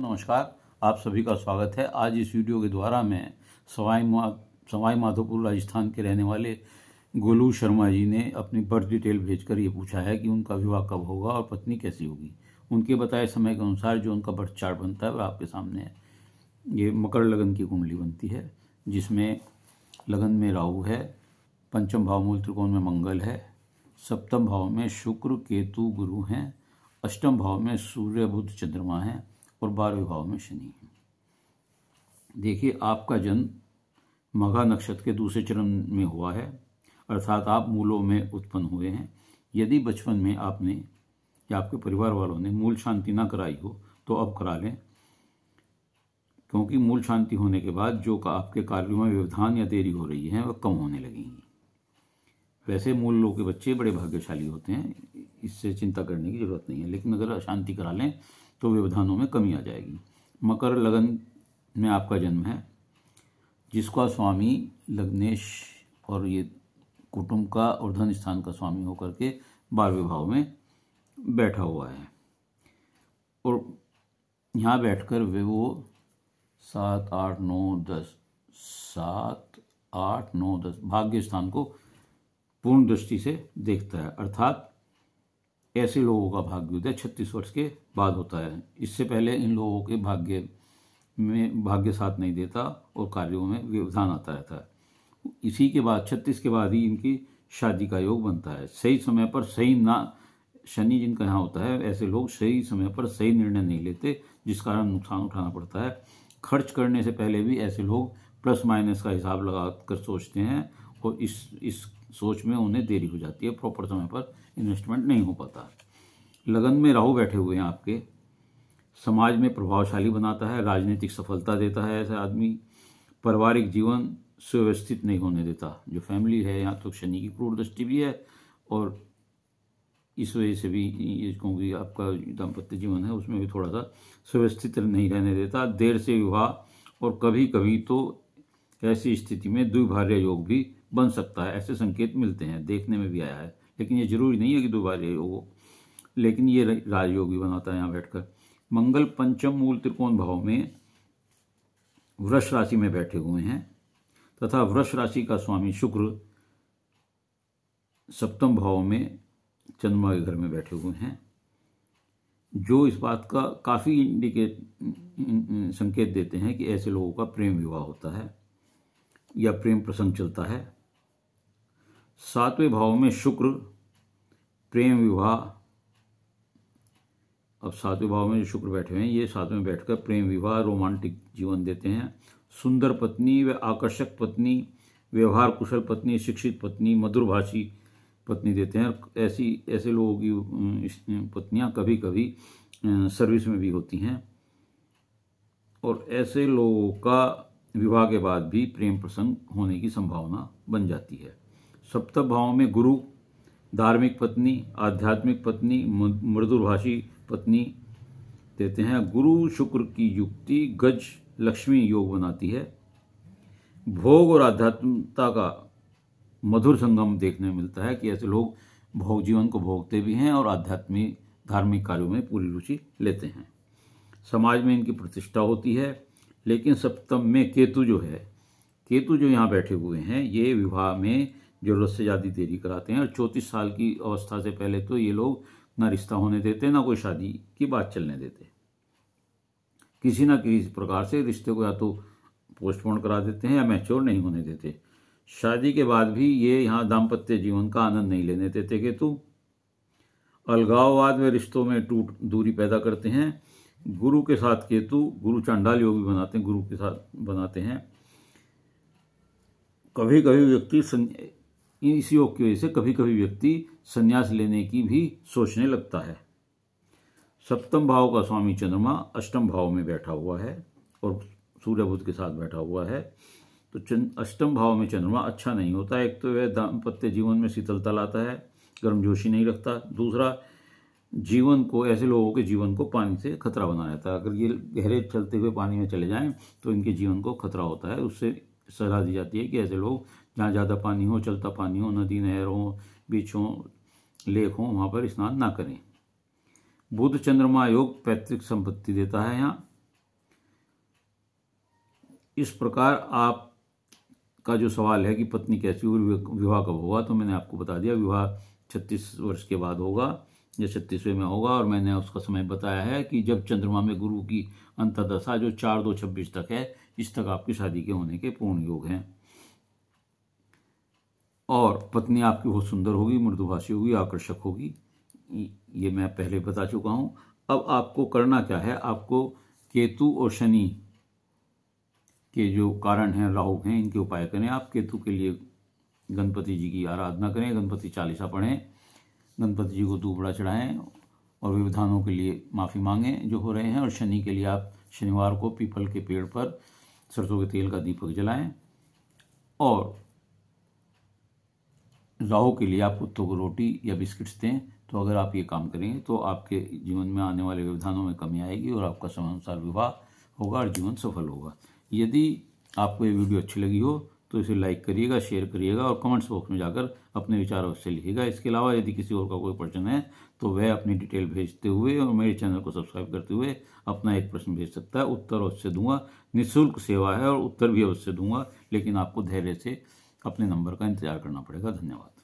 नमस्कार, आप सभी का स्वागत है। आज इस वीडियो के द्वारा मैं सवाई माधोपुर राजस्थान के रहने वाले गोलू शर्मा जी ने अपनी बर्थ डिटेल भेजकर ये पूछा है कि उनका विवाह कब होगा और पत्नी कैसी होगी। उनके बताए समय के अनुसार जो उनका बर्थ चार्ट बनता है वह आपके सामने है। ये मकर लगन की कुंडली बनती है जिसमें लगन में राहु है, पंचम भाव मूल त्रिकोण में मंगल है, सप्तम भाव में शुक्र केतु गुरु हैं, अष्टम भाव में सूर्य बुध चंद्रमा है और 12वें भाव में शनि है। देखिए, आपका जन्म मघा नक्षत्र के दूसरे चरण में हुआ है, अर्थात आप मूलों में उत्पन्न हुए हैं। यदि बचपन में आपने या आपके परिवार वालों ने मूल शांति ना कराई हो तो अब करा लें, क्योंकि मूल शांति होने के बाद जो आपके कार्यों में व्यवधान या देरी हो रही है वह कम होने लगेंगी। वैसे मूल लोग के बच्चे बड़े भाग्यशाली होते हैं, इससे चिंता करने की जरूरत नहीं है, लेकिन अगर अशांति करा लें तो व्यवधानों में कमी आ जाएगी। मकर लगन में आपका जन्म है, जिसका स्वामी लग्नेश और ये कुटुंब का और धन स्थान का स्वामी होकर के 12वें भाव में बैठा हुआ है और यहाँ बैठकर वो 7, 8, 9, 10 भाग्य स्थान को पूर्ण दृष्टि से देखता है। अर्थात ऐसे लोगों का भाग्योदय 36 वर्ष के बाद होता है। इससे पहले इन लोगों के भाग्य साथ नहीं देता और कार्यों में व्यवधान आता रहता है। इसी के बाद 36 के बाद ही इनकी शादी का योग बनता है। सही समय पर शनि जिनका यहाँ होता है, ऐसे लोग सही समय पर सही निर्णय नहीं लेते, जिस कारण नुकसान उठाना पड़ता है। खर्च करने से पहले भी ऐसे लोग प्लस माइनस का हिसाब लगा कर सोचते हैं और इस सोच में उन्हें देरी हो जाती है, प्रॉपर समय पर इन्वेस्टमेंट नहीं हो पाता। लगन में राहु बैठे हुए हैं आपके, समाज में प्रभावशाली बनाता है, राजनीतिक सफलता देता है ऐसा आदमी। पारिवारिक जीवन सुव्यवस्थित नहीं होने देता। जो फैमिली है, यहाँ तो शनि की क्रूर दृष्टि भी है और इस वजह से भी क्योंकि आपका दाम्पत्य जीवन है उसमें भी थोड़ा सा सुव्यवस्थित नहीं रहने देता। देर से विवाह और कभी कभी तो ऐसी स्थिति में द्विभार्य योग भी बन सकता है, ऐसे संकेत मिलते हैं, देखने में भी आया है। लेकिन ये जरूरी नहीं है कि द्विभार्य योग हो, लेकिन ये राजयोग भी बनाता है यहाँ बैठकर। मंगल पंचम मूल त्रिकोण भाव में वृष राशि में बैठे हुए हैं तथा वृष राशि का स्वामी शुक्र सप्तम भाव में चंद्रमा के घर में बैठे हुए हैं, जो इस बात का काफी संकेत देते हैं कि ऐसे लोगों का प्रेम विवाह होता है या प्रेम प्रसंग चलता है। 7वें भाव में शुक्र प्रेम विवाह, अब 7वें भाव में जो शुक्र बैठे हुए हैं ये 7वें में बैठकर प्रेम विवाह रोमांटिक जीवन देते हैं। सुंदर पत्नी व आकर्षक पत्नी, व्यवहार कुशल पत्नी, शिक्षित पत्नी, मधुरभाषी पत्नी देते हैं। ऐसे लोगों की पत्नियां कभी कभी सर्विस में भी होती हैं और ऐसे लोगों का विवाह के बाद भी प्रेम प्रसंग होने की संभावना बन जाती है। सप्तम भाव में गुरु धार्मिक पत्नी, आध्यात्मिक पत्नी, मृदुभाषी पत्नी देते हैं। गुरु शुक्र की युक्ति गज लक्ष्मी योग बनाती है। भोग और आध्यात्मिकता का मधुर संगम देखने में मिलता है कि ऐसे लोग भोग जीवन को भोगते भी हैं और आध्यात्मिक धार्मिक कार्यों में पूरी रुचि लेते हैं। समाज में इनकी प्रतिष्ठा होती है। लेकिन सप्तम में केतु जो यहाँ बैठे हुए हैं, ये विवाह में जरूरत से ज़्यादा देरी कराते हैं और 34 साल की अवस्था से पहले तो ये लोग ना रिश्ता होने देते, ना कोई शादी की बात चलने देते। किसी ना किसी प्रकार से रिश्ते को या तो पोस्टपोन करा देते हैं या मैच्योर नहीं होने देते। शादी के बाद भी ये यहाँ दाम्पत्य जीवन का आनंद नहीं लेने देते केतु। अलगाववाद व रिश्तों में दूरी पैदा करते हैं। गुरु के साथ केतु गुरु चांडाल योग भी बनाते हैं, गुरु के साथ बनाते हैं। कभी कभी व्यक्ति इस योग की वजह से कभी कभी व्यक्ति संन्यास लेने की भी सोचने लगता है। सप्तम भाव का स्वामी चंद्रमा अष्टम भाव में बैठा हुआ है और सूर्य बुध के साथ बैठा हुआ है, तो अष्टम भाव में चंद्रमा अच्छा नहीं होता। एक तो वह दाम्पत्य जीवन में शीतलता लाता है, गर्मजोशी नहीं रखता। दूसरा, जीवन को ऐसे लोगों के जीवन को पानी से खतरा बना रहता है। अगर ये गहरे चलते हुए पानी में चले जाएं तो इनके जीवन को खतरा होता है। उससे सलाह दी जाती है कि ऐसे लोग जहाँ ज़्यादा पानी हो, चलता पानी हो, नदी नहर हो, बीच हो, लेक हो, वहाँ पर स्नान ना करें। बुध चंद्रमा योग पैतृक संपत्ति देता है यहाँ, इस प्रकार आपका जो सवाल है कि पत्नी कैसी होगी, विवाह कब होगा, तो मैंने आपको बता दिया विवाह 36 वर्ष के बाद होगा या 36वें में होगा। और मैंने उसका समय बताया है कि जब चंद्रमा में गुरु की अंतर्दशा जो 4/2/26 तक है, इस तक आपकी शादी के होने के पूर्ण योग हैं। और पत्नी आपकी बहुत सुंदर होगी, मृदुभाषी होगी, आकर्षक होगी, ये मैं पहले बता चुका हूं। अब आपको करना क्या है, आपको केतु और शनि के जो कारण हैं, राहु हैं, इनके उपाय करें। आप केतु के लिए गणपति जी की आराधना करें, गणपति चालीसा पढ़ें, गणपति जी को दूबड़ा चढ़ाएं और विविधानों के लिए माफ़ी मांगें जो हो रहे हैं। और शनि के लिए आप शनिवार को पीपल के पेड़ पर सरसों के तेल का दीपक जलाएं। और राहु के लिए आप कुत्तों को रोटी या बिस्किट्स दें। तो अगर आप ये काम करेंगे तो आपके जीवन में आने वाले व्यवधानों में कमी आएगी और आपका समयानुसार विवाह होगा और जीवन सफल होगा। यदि आपको ये वीडियो अच्छी लगी हो तो इसे लाइक करिएगा, शेयर करिएगा और कमेंट्स बॉक्स में जाकर अपने विचार अवश्य लिखिएगा। इसके अलावा यदि किसी और का कोई प्रश्न है तो वह अपनी डिटेल भेजते हुए और मेरे चैनल को सब्सक्राइब करते हुए अपना एक प्रश्न भेज सकता है। उत्तर अवश्य दूंगा, निःशुल्क सेवा है और उत्तर भी अवश्य दूंगा, लेकिन आपको धैर्य से अपने नंबर का इंतजार करना पड़ेगा। धन्यवाद।